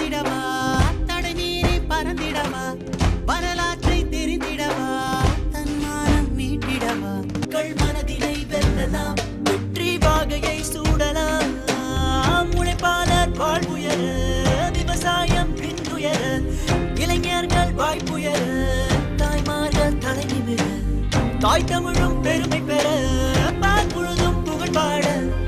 பறந்திடவா தடை மீறி பறந்திடவா வரலாற்றை தெரிந்திடவா தன்மானம் மீட்டிடவா கள் மனதினை வெல்லலாம் வெற்றி வாகையை சூடலாம் உழைப்பாளர் வாழ்வுயர விவசாயம் பின்னுயர இளைஞர்கள் வாய்ப்புயர தாய்மார்கள் தலை நிமிர தாய் தமிழும் பெருமை பெற